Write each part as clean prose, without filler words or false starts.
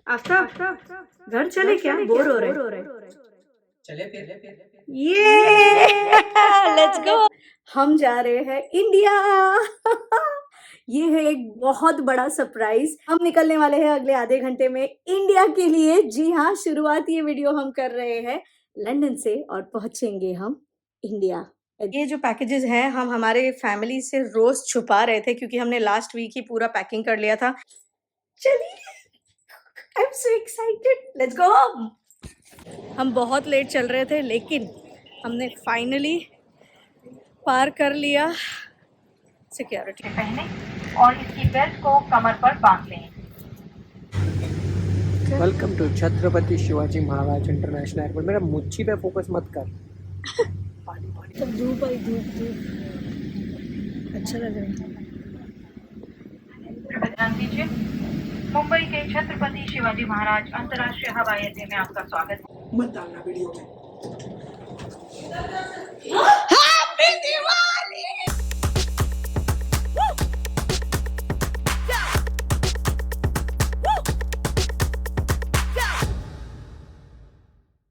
आफ्ताब घर चले क्या? बोर हो रहे। चले फिर। ये लेट्स गो। हम जा रहे हैं इंडिया। ये है एक बहुत बड़ा सरप्राइज। हम निकलने वाले हैं अगले आधे घंटे में इंडिया के लिए। जी हाँ, शुरुआत ये वीडियो हम कर रहे हैं लंदन से और पहुंचेंगे हम इंडिया। ये जो पैकेजेस हैं हम हमारे फैमिली से रोज छुपा रहे थे क्योंकि हमने लास्ट वीक ही पूरा पैकिंग कर लिया था। चलिए, I am so excited, let's go. हम बहुत लेट चल रहे थे लेकिन हमने फाइनली पार कर लिया सिक्योरिटी। पहने और इसकी बेल्ट को कमर पर बांध लें। Welcome to Chhatrapati Shivaji Maharaj international airport. मेरा मुच्छी पे फोकस मत कर। सब धूप आई, धूप धूप अच्छा लग रहा है। ध्यान दीजिए, मुंबई के छत्रपति शिवाजी महाराज अंतर्राष्ट्रीय हवाई अड्डे में आपका स्वागत है। मत डालना वीडियो में।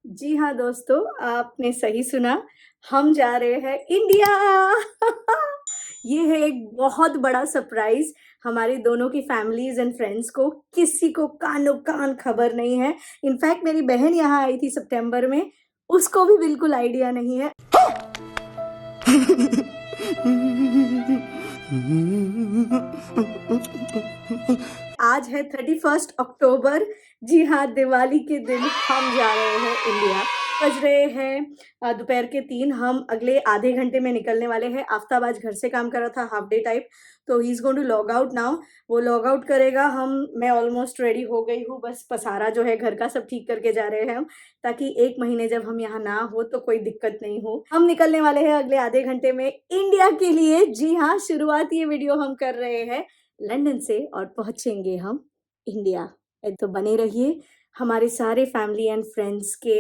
जी हाँ दोस्तों, आपने सही सुना, हम जा रहे हैं इंडिया। ये है एक बहुत बड़ा सरप्राइज। हमारी दोनों की फैमिलीज एंड फ्रेंड्स को किसी को कानो कान खबर नहीं है। इनफैक्ट मेरी बहन यहाँ आई थी सितंबर में, उसको भी बिल्कुल आइडिया नहीं है। आज है 31 अक्टूबर। जी हाँ, दिवाली के दिन हम जा रहे हैं इंडिया। बज रहे हैं दोपहर के 3। हम अगले आधे घंटे में निकलने वाले हैं। आफ्ताब आज घर से काम कर रहा था हाफ डे टाइप, तो he is going to log out now. वो लॉग आउट करेगा। मैं ऑलमोस्ट रेडी हो गई हूँ, बस पसारा जो है घर का सब ठीक करके जा रहे हैं हम, ताकि 1 महीने जब हम यहाँ ना हो तो कोई दिक्कत नहीं हो। हम निकलने वाले हैं अगले आधे घंटे में इंडिया के लिए। जी हाँ, शुरुआत ये वीडियो हम कर रहे हैं लंदन से और पहुँचेंगे हम इंडिया। तो बने रहिए हमारे सारे फैमिली एंड फ्रेंड्स के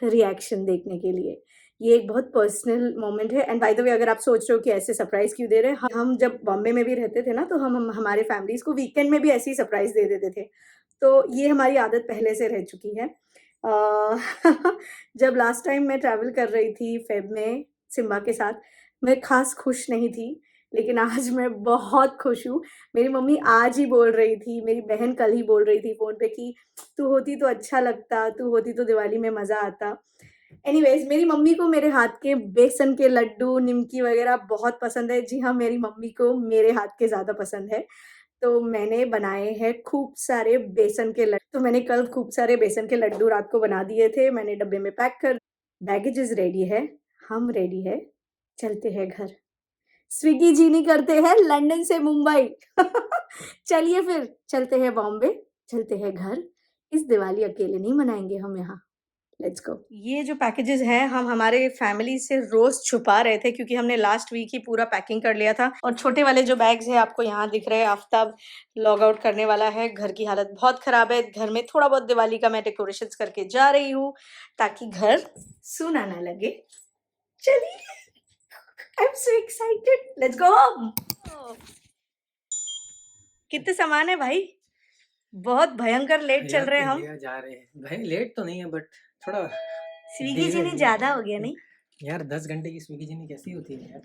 रिएक्शन देखने के लिए। ये एक बहुत पर्सनल मोमेंट है। एंड बाय द वे, अगर आप सोच रहे हो कि ऐसे सरप्राइज क्यों दे रहे हैं, हम जब बॉम्बे में भी रहते थे ना, तो हम हमारे फैमिलीज को वीकेंड में भी ऐसे ही सरप्राइज दे देते थे। तो ये हमारी आदत पहले से रह चुकी है। जब लास्ट टाइम मैं ट्रैवल कर रही थी फेब में सिम्बा के साथ, मैं खास खुश नहीं थी, लेकिन आज मैं बहुत खुश हूँ। मेरी मम्मी आज ही बोल रही थी, मेरी बहन कल ही बोल रही थी फ़ोन पे कि तू होती तो अच्छा लगता, तू होती तो दिवाली में मज़ा आता। एनीवेज़, मेरी मम्मी को मेरे हाथ के बेसन के लड्डू, निमकी वग़ैरह बहुत पसंद है। जी हाँ, मेरी मम्मी को मेरे हाथ के ज़्यादा पसंद है। तो मैंने बनाए हैं खूब सारे बेसन के लड्डू। तो मैंने कल खूब सारे बेसन के लड्डू रात को बना दिए थे। मैंने डब्बे में पैक कर, बैगेजेस रेडी है, हम रेडी है, चलते हैं घर। स्विगी जी नहीं करते हैं लंदन से मुंबई। चलिए फिर चलते हैं बॉम्बे, चलते हैं घर। इस दिवाली अकेले नहीं मनाएंगे हम यहाँ। Let's go. ये जो पैकेजेस हैं हम हमारे फैमिली से रोज छुपा रहे थे क्योंकि हमने लास्ट वीक ही पूरा पैकिंग कर लिया था। और छोटे वाले जो बैग्स हैं आपको यहाँ दिख रहे हैं। आफ्ताब लॉग आउट करने वाला है। घर की हालत बहुत खराब है। घर में थोड़ा बहुत दिवाली का मैं डेकोरेशंस करके जा रही हूँ ताकि घर सूना ना लगे। चलिए, I am so excited, let's go. कितने सामान है भाई? बहुत भयंकर लेट चल रहे हैं हम। जा रहे हैं भाई, लेट तो नहीं है बट थोड़ा स्विगी जी ने ज्यादा हो गया नहीं यार। 10 घंटे की स्विगी जिनी कैसी होती है यार।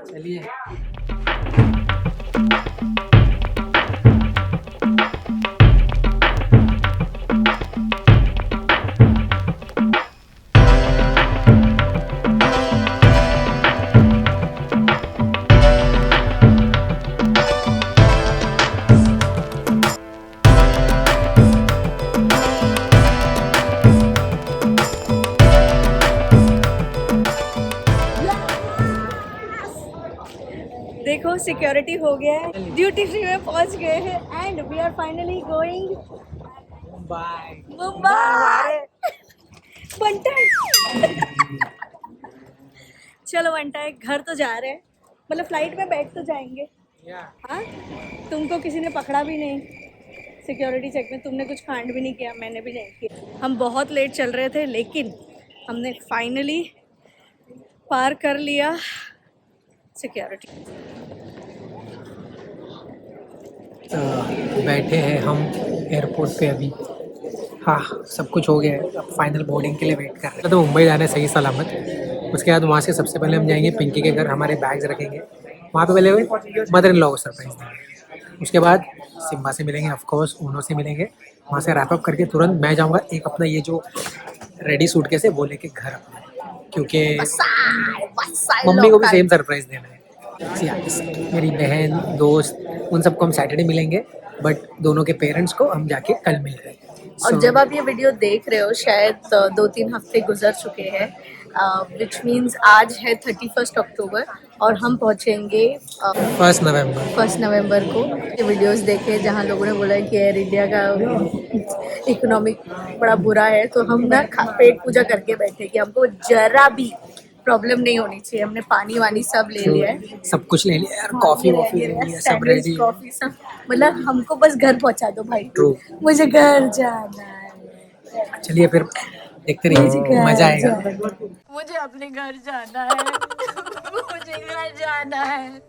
चलिए। देखो, सिक्योरिटी हो गया है, ड्यूटी फ्री में पहुंच गए हैं and we are finally going by Mumbai. बंटा चलो बंटा, घर तो जा रहे हैं, मतलब फ्लाइट में बैठ तो जाएंगे। हाँ, तुमको किसी ने पकड़ा भी नहीं सिक्योरिटी चेक में, तुमने कुछ कांड भी नहीं किया, मैंने भी नहीं किया। हम बहुत लेट चल रहे थे लेकिन हमने फाइनली पार कर लिया सिक्योरिटी। बैठे हैं हम एयरपोर्ट पे अभी। हाँ, सब कुछ हो गया है, अब फाइनल बोर्डिंग के लिए वेट कर रहे हैं। तो मुंबई जाना है सही सलामत। उसके बाद वहाँ से सबसे पहले हम जाएंगे पिंकी के घर, हमारे बैग्स रखेंगे वहाँ पे। पहले मदर इन लॉ को सरप्राइज देंगे। उसके बाद सिम्बा से मिलेंगे, ऑफ कोर्स ऊनो से मिलेंगे। वहाँ से रैप अप करके तुरंत मैं जाऊँगा एक अपना ये जो रेडी सूटकेस है वो लेके घर अपना, क्योंकि मम्मी को भी सेम सरप्राइज देना है। मेरी बहन दोस्त उन सबको हम सैटरडे मिलेंगे, बट दोनों के पेरेंट्स को हम जाके कल मिल रहे हैं। और जब आप ये वीडियो देख रहे हो शायद 2-3 हफ्ते गुजर चुके हैं, विच मीन्स आज है 31 अक्टूबर और हम पहुंचेंगे 1 नवंबर को। ये वीडियोस देखे जहां लोगों ने बोला है कि एयर इंडिया का इकोनॉमिक बड़ा बुरा है, तो हम ना पेट पूजा करके बैठे कि हमको जरा भी प्रॉब्लम नहीं होनी चाहिए। हमने पानी वानी सब ले लिया है, सब कुछ ले लिया यार, कॉफी वॉफी ले लिया, सब रेडी, कॉफी सब, मतलब हमको बस घर पहुंचा दो भाई। मुझे घर जाना है। चलिए फिर देखते रहिए, मजा आएगा। मुझे अपने घर जाना है। मुझे घर जाना है।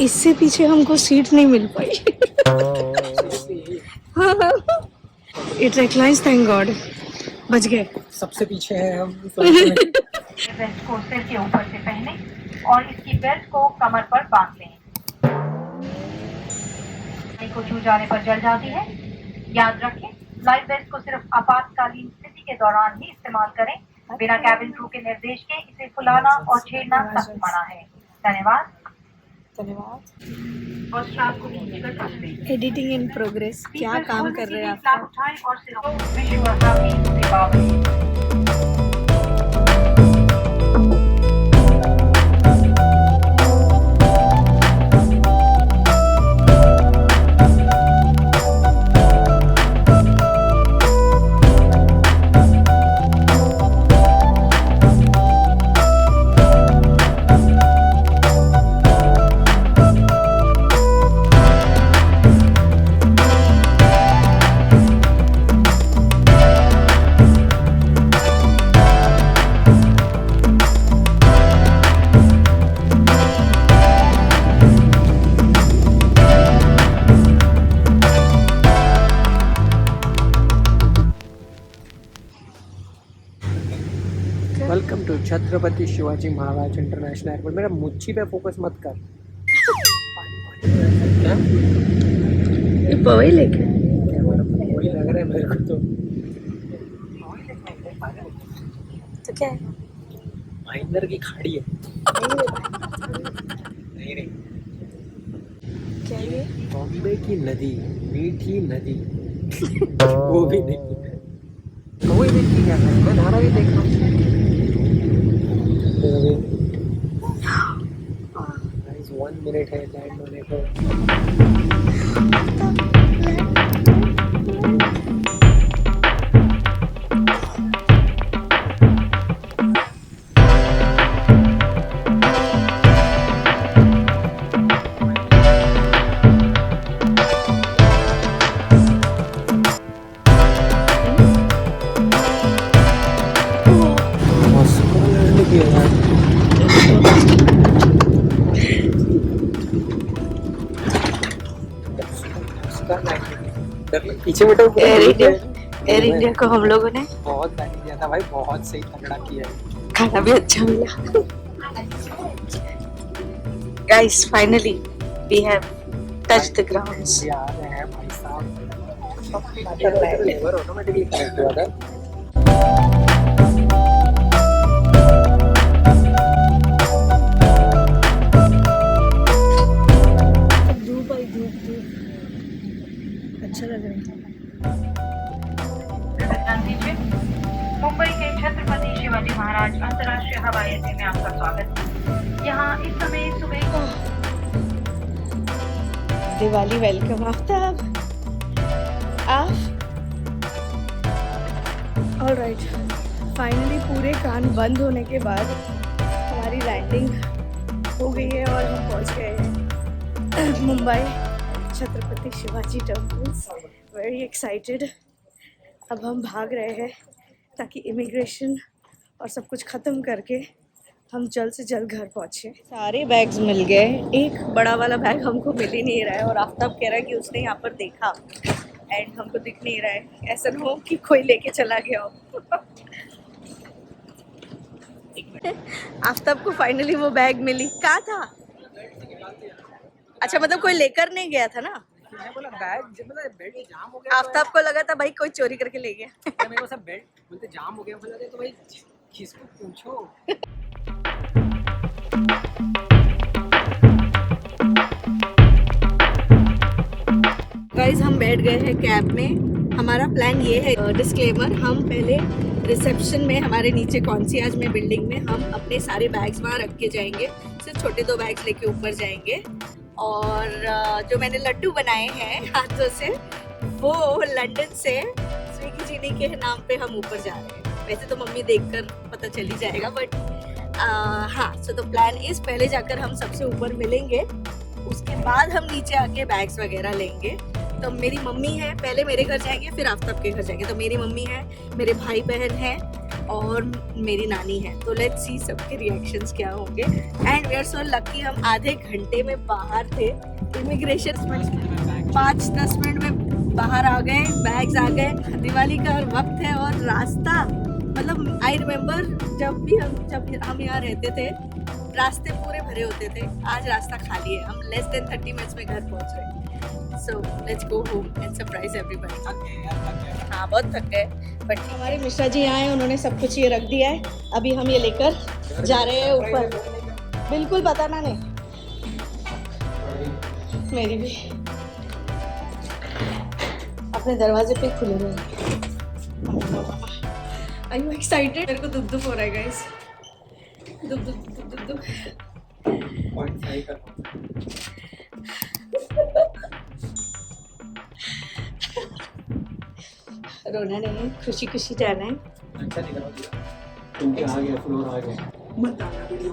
इससे पीछे हमको सीट नहीं मिल पाई। इट रिक्लाइंस, थैंक गॉड, बच गए। सबसे पीछे है हम। बेल्ट को सिर के ऊपर से पहने और इसकी बेल्ट को कमर पर बांध लें। को छू जाने पर जल जाती है। याद रखें, लाइफ वेस्ट को सिर्फ आपातकालीन स्थिति के दौरान ही इस्तेमाल करें। बिना कैबिन क्रू के निर्देश के इसे फुलाना और छेड़ना सख्त मना है। धन्यवाद। और स्टाफ को एडिटिंग इन प्रोग्रेस। क्या काम कर रहे हैं आप? उठाएं और सिरों को wish you a happy Deepavali. Welcome to Chhatrapati Shivaji Maharaj international airport. मेरा मुच्छी पे फोकस मत कर। क्या ये पवई लेके वही लग रहा है मेरे को तो क्या है? महेंद्र की खाड़ी है। नहीं क्या ये? बॉम्बे की नदी, मीठी नदी। वो भी नहीं, कोई भी नहीं क्या है, मैं धारा भी देख रहा हूँ। 1 मिनट है लैंड होने को। पीछे बैठो। एयर इंडिया को हम लोगों ने बहुत गाली दिया था भाई, बहुत सही तगड़ा किया है। खाना भी अच्छा मिला। Guys finally we have touch the grounds. आ रहे हैं भाई साहब। लेबर ऑटोमेटिकली कनेक्ट हुआ था। धूप आई, धूप अच्छा लग रहा है। मुंबई के छत्रपति शिवाजी महाराज अंतर्राष्ट्रीय हवाई अड्डे में आपका स्वागत है। यहाँ इस समय सुबह Diwali welcome Aftab. Alright, finally पूरे कान बंद होने के बाद हमारी लैंडिंग हो गई है और हम पहुंच गए हैं Mumbai Chhatrapati Shivaji temples, very excited. अब हम भाग रहे हैं ताकि इमिग्रेशन और सब कुछ ख़त्म करके हम जल्द से जल्द घर पहुँचे। सारे बैग्स मिल गए, एक बड़ा वाला बैग हमको मिल ही नहीं रहा है और आफ्ताब कह रहा है कि उसने यहाँ पर देखा एंड हमको दिख नहीं रहा है। ऐसा ना हो कि कोई लेके चला गया हो। आफ्ताब को फाइनली वो बैग मिली। कहाँ था? अच्छा, मतलब कोई लेकर नहीं गया था ना। मैं बोला बैग मतलब बेल्ट जाम हो गया। आफ्ताब को लगा था भाई कोई चोरी करके ले गया। मेरे को सब बेल्ट बोलते जाम हो गया, बोला तो भाई किसको पूछो। गाइस हम बैठ गए हैं कैब में। हमारा प्लान ये है, डिस्क्लेमर, हम पहले रिसेप्शन में हमारे नीचे कॉन्सियाज में बिल्डिंग में हम अपने सारे बैग्स वहाँ रख के जाएंगे। सिर्फ छोटे 2 बैग्स लेके ऊपर जाएंगे और जो मैंने लड्डू बनाए हैं हाथों से वो लंदन से स्विगी जीनी के नाम पे हम ऊपर जा रहे हैं। वैसे तो मम्मी देखकर पता चल ही जाएगा, बट हाँ, सो द प्लान इज पहले जाकर हम सबसे ऊपर मिलेंगे, उसके बाद हम नीचे आके बैग्स वगैरह लेंगे। तो मेरी मम्मी है, पहले मेरे घर जाएंगे फिर आफ्ताब के घर जाएंगे। तो मेरी मम्मी है, मेरे भाई बहन है और मेरी नानी है। तो लेट्स सी सबके रिएक्शंस क्या होंगे। And we are so lucky, हम आधे घंटे में बाहर थे। इमिग्रेशन 5-10 मिनट में बाहर आ गए, बैग्स आ गए। दिवाली का वक्त है और रास्ता, मतलब आई रिमेम्बर जब हम यहाँ रहते थे रास्ते पूरे भरे होते थे। आज रास्ता खाली है, हम लेस देन 30 मिनट्स में घर पहुँच रहे हैं। So let's go home and surprise everybody. हाँ, बहुत थक गए, बट हमारे मिश्रा जी यहाँ हैं, उन्होंने सब कुछ ये रख दिया है। अभी हम ये लेकर जा रहे हैं ऊपर। बिल्कुल बताना नहीं, मेरी भी अपने दरवाजे पे खुले हुए हैं। Are you excited? मेरे को दुब हो रहा है गाइस, दुब। रोना नहीं है, खुशी खुशी जाना है। अच्छा निकल तुम क्या आ गया, फ्लोर आ गया। मत आना वीडियो।